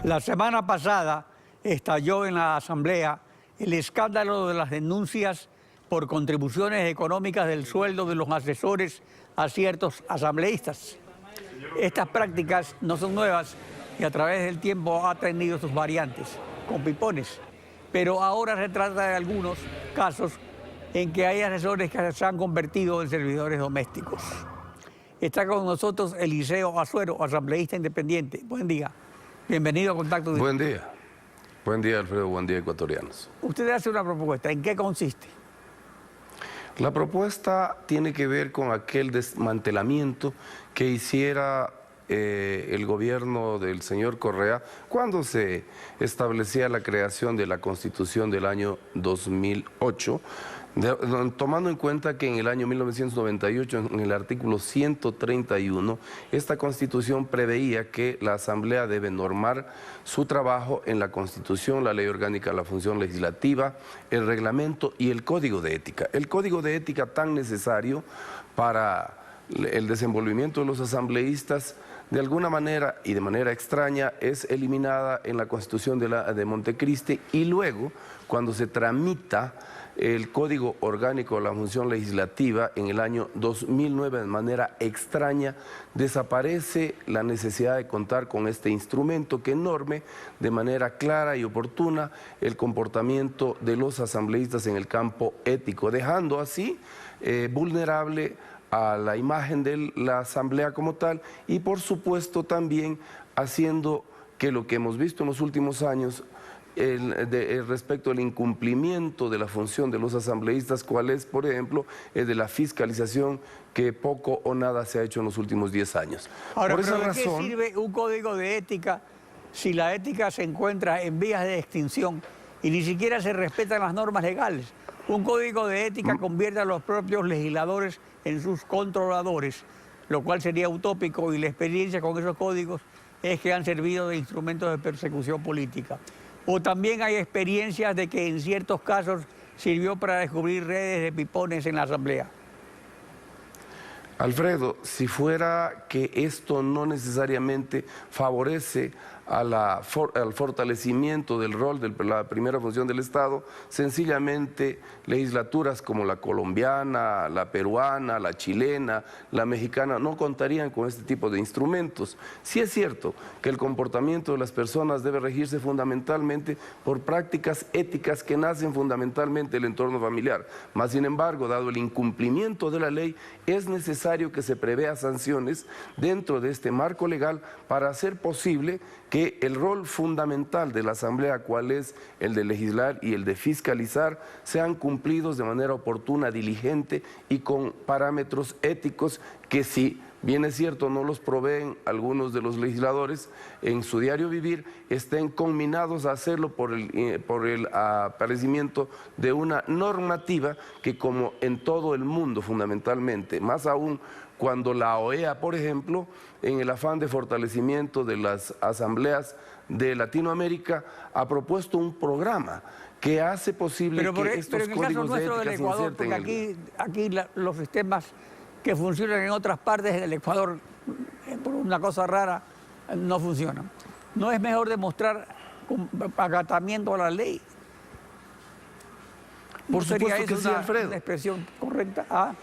La semana pasada estalló en la Asamblea el escándalo de las denuncias por contribuciones económicas del sueldo de los asesores a ciertos asambleístas. Estas prácticas no son nuevas y a través del tiempo ha tenido sus variantes, con pipones. Pero ahora se trata de algunos casos en que hay asesores que se han convertido en servidores domésticos. Está con nosotros Eliseo Azuero, asambleísta independiente. Buen día. Bienvenido a Contacto Directo. Buen día. Buen día, Alfredo. Buen día, ecuatorianos. Usted hace una propuesta. ¿En qué consiste? La propuesta tiene que ver con aquel desmantelamiento que hiciera el gobierno del señor Correa cuando se establecía la creación de la Constitución del año 2008, tomando en cuenta que en el año 1998, en el artículo 131, esta Constitución preveía que la Asamblea debe normar su trabajo en la Constitución, la Ley Orgánica de la Función Legislativa, el reglamento y el Código de Ética. El Código de Ética tan necesario para el desenvolvimiento de los asambleístas, de alguna manera y de manera extraña, es eliminada en la Constitución de Montecristi, y luego, cuando se tramita el Código Orgánico de la Función Legislativa en el año 2009, de manera extraña, desaparece la necesidad de contar con este instrumento que norme de manera clara y oportuna el comportamiento de los asambleístas en el campo ético, dejando así vulnerable a la imagen de la Asamblea como tal, y por supuesto también haciendo que lo que hemos visto en los últimos años respecto al incumplimiento de la función de los asambleístas, cuál es, por ejemplo, el de la fiscalización, que poco o nada se ha hecho en los últimos 10 años. Ahora, por esa ¿pero de razón, qué sirve un código de ética si la ética se encuentra en vías de extinción y ni siquiera se respetan las normas legales? Un código de ética convierte a los propios legisladores en sus controladores, lo cual sería utópico, y la experiencia con esos códigos es que han servido de instrumentos de persecución política. O también hay experiencias de que en ciertos casos sirvió para descubrir redes de pipones en la Asamblea. Alfredo, si fuera que esto no necesariamente favorece al fortalecimiento del rol de la primera función del Estado, sencillamente legislaturas como la colombiana, la peruana, la chilena, la mexicana no contarían con este tipo de instrumentos. Sí es cierto que el comportamiento de las personas debe regirse fundamentalmente por prácticas éticas que nacen fundamentalmente del entorno familiar, mas sin embargo, dado el incumplimiento de la ley, es necesario que se prevea sanciones dentro de este marco legal para hacer posible que el rol fundamental de la Asamblea, cual es el de legislar y el de fiscalizar, sean cumplidos de manera oportuna, diligente y con parámetros éticos que, si bien es cierto, no los proveen algunos de los legisladores en su diario vivir, estén conminados a hacerlo por el aparecimiento de una normativa que, como en todo el mundo fundamentalmente, más aún cuando la OEA, por ejemplo, en el afán de fortalecimiento de las asambleas de Latinoamérica, ha propuesto un programa que hace posible que estos códigos de ética se Ecuador, porque aquí los sistemas que funcionan en otras partes del Ecuador, por una cosa rara, no funcionan. ¿No es mejor demostrar acatamiento a la ley? Por supuesto que sí, Alfredo. ¿Una expresión correcta?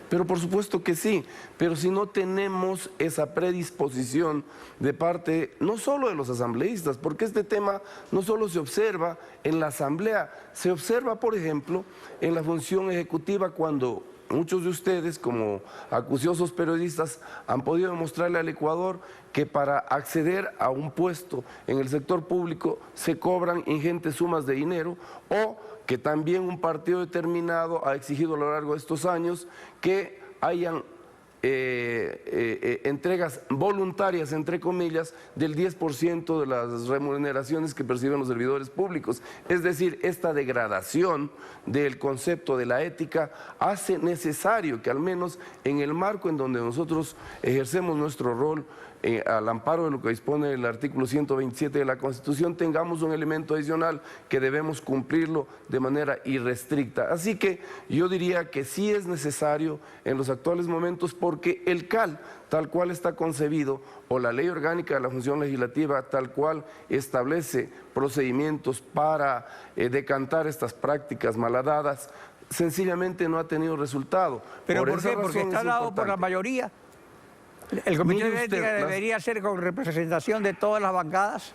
Pero por supuesto que sí, pero si no tenemos esa predisposición de parte no solo de los asambleístas, porque este tema no solo se observa en la Asamblea, se observa, por ejemplo, en la función ejecutiva, cuando muchos de ustedes, como acuciosos periodistas, han podido demostrarle al Ecuador que para acceder a un puesto en el sector público se cobran ingentes sumas de dinero, o que también un partido determinado ha exigido a lo largo de estos años que hayan entregas voluntarias, entre comillas, del 10% de las remuneraciones que perciben los servidores públicos. Es decir, esta degradación del concepto de la ética hace necesario que, al menos en el marco en donde nosotros ejercemos nuestro rol al amparo de lo que dispone el artículo 127 de la Constitución, tengamos un elemento adicional que debemos cumplirlo de manera irrestricta. Así que yo diría que sí es necesario en los actuales momentos, porque el CAL, tal cual está concebido, o la Ley Orgánica de la Función Legislativa, tal cual establece procedimientos para decantar estas prácticas malhadadas, sencillamente no ha tenido resultado. ¿Pero por qué? Porque está dado por la mayoría. ¿El Comité de Ética debería ser con representación de todas las bancadas?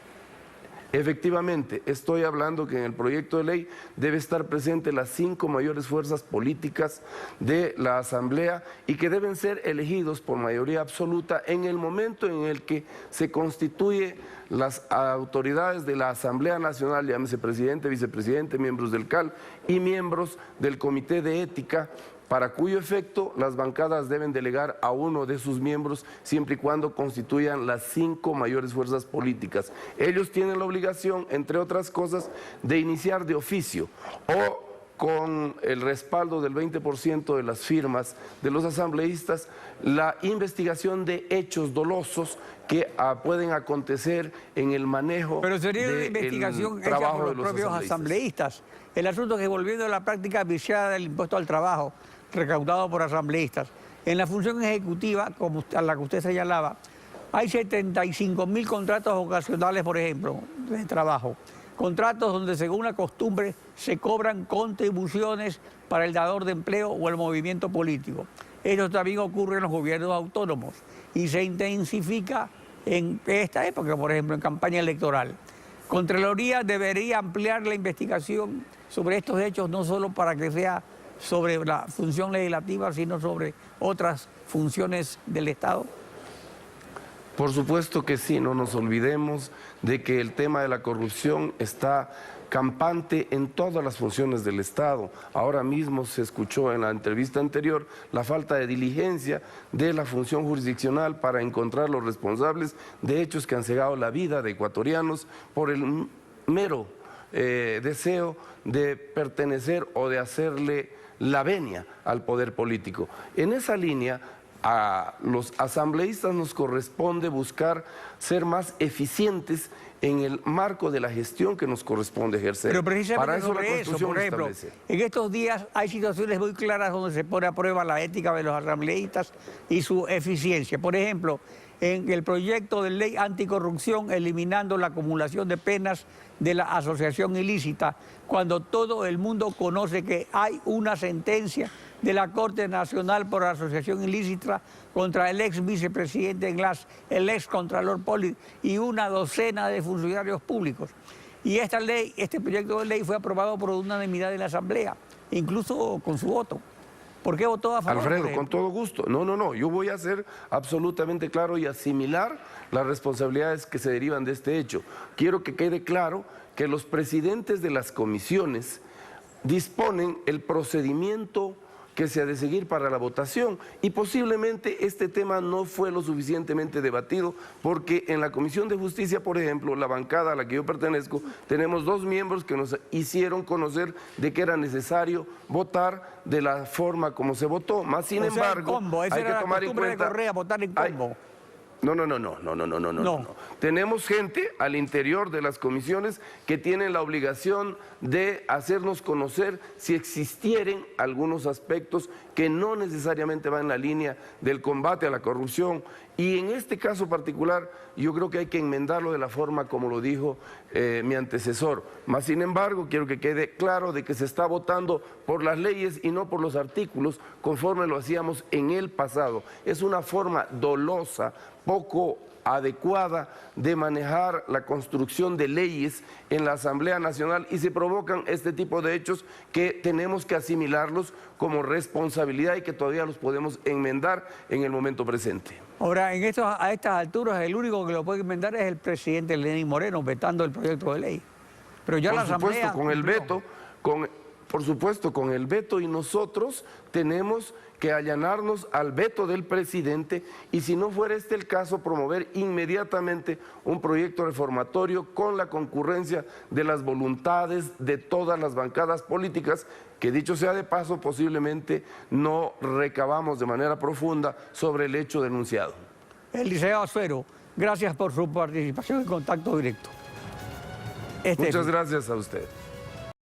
Efectivamente, estoy hablando que en el proyecto de ley debe estar presente las 5 mayores fuerzas políticas de la Asamblea y que deben ser elegidos por mayoría absoluta en el momento en el que se constituye las autoridades de la Asamblea Nacional, llámese presidente, vicepresidente, miembros del CAL y miembros del Comité de Ética, para cuyo efecto las bancadas deben delegar a uno de sus miembros siempre y cuando constituyan las 5 mayores fuerzas políticas. Ellos tienen la obligación, entre otras cosas, de iniciar de oficio o con el respaldo del 20% de las firmas de los asambleístas, la investigación de hechos dolosos que pueden acontecer en el manejo. Pero sería una investigación hecha por los propios asambleístas. El asunto es que, volviendo a la práctica viciada del impuesto al trabajo recaudado por asambleístas, en la función ejecutiva, como a la que usted señalaba, hay 75.000 contratos ocasionales, por ejemplo, de trabajo. Contratos donde, según la costumbre, se cobran contribuciones para el dador de empleo o el movimiento político. Esto también ocurre en los gobiernos autónomos y se intensifica en esta época, por ejemplo, en campaña electoral. Contraloría debería ampliar la investigación sobre estos hechos, no solo para que sea sobre la función legislativa, sino sobre otras funciones del Estado. Por supuesto que sí, no nos olvidemos de que el tema de la corrupción está campante en todas las funciones del Estado. Ahora mismo se escuchó en la entrevista anterior la falta de diligencia de la función jurisdiccional para encontrar los responsables de hechos que han cegado la vida de ecuatorianos por el mero deseo de pertenecer o de hacerle la venia al poder político. En esa línea, a los asambleístas nos corresponde buscar ser más eficientes en el marco de la gestión que nos corresponde ejercer. Pero precisamente para eso sobre la Constitución por ejemplo, establece. En estos días hay situaciones muy claras donde se pone a prueba la ética de los asambleístas y su eficiencia. Por ejemplo, en el proyecto de ley anticorrupción, eliminando la acumulación de penas de la asociación ilícita, cuando todo el mundo conoce que hay una sentencia de la Corte Nacional por Asociación Ilícita contra el ex vicepresidente Glass, el ex contralor Poli y una docena de funcionarios públicos. Y esta ley, este proyecto de ley fue aprobado por unanimidad en la Asamblea, incluso con su voto. ¿Por qué votó a favor? Alfredo, con todo gusto. No, yo voy a ser absolutamente claro y asimilar las responsabilidades que se derivan de este hecho. Quiero que quede claro que los presidentes de las comisiones disponen el procedimiento que se ha de seguir para la votación y posiblemente este tema no fue lo suficientemente debatido porque en la Comisión de Justicia, por ejemplo, la bancada a la que yo pertenezco, tenemos 2 miembros que nos hicieron conocer de que era necesario votar de la forma como se votó, más sin embargo, hay que tomar en cuenta... de Correa, votar en combo. No. Tenemos gente al interior de las comisiones que tienen la obligación de hacernos conocer si existieren algunos aspectos que no necesariamente van en la línea del combate a la corrupción. Y en este caso particular, yo creo que hay que enmendarlo de la forma como lo dijo mi antecesor. Más sin embargo, quiero que quede claro de que se está votando por las leyes y no por los artículos, conforme lo hacíamos en el pasado. Es una forma dolosa, poco adecuada de manejar la construcción de leyes en la Asamblea Nacional y se provocan este tipo de hechos que tenemos que asimilarlos como responsabilidad y que todavía los podemos enmendar en el momento presente. Ahora, a estas alturas, el único que lo puede enmendar es el presidente Lenín Moreno, vetando el proyecto de ley. Pero ya la Asamblea... Por supuesto, con el veto, y nosotros tenemos que allanarnos al veto del presidente y, si no fuera este el caso, promover inmediatamente un proyecto reformatorio con la concurrencia de las voluntades de todas las bancadas políticas, que dicho sea de paso, posiblemente no recabamos de manera profunda sobre el hecho denunciado. El licenciado Azuero, Gracias por su participación en contacto directo. Este Muchas es- gracias a usted.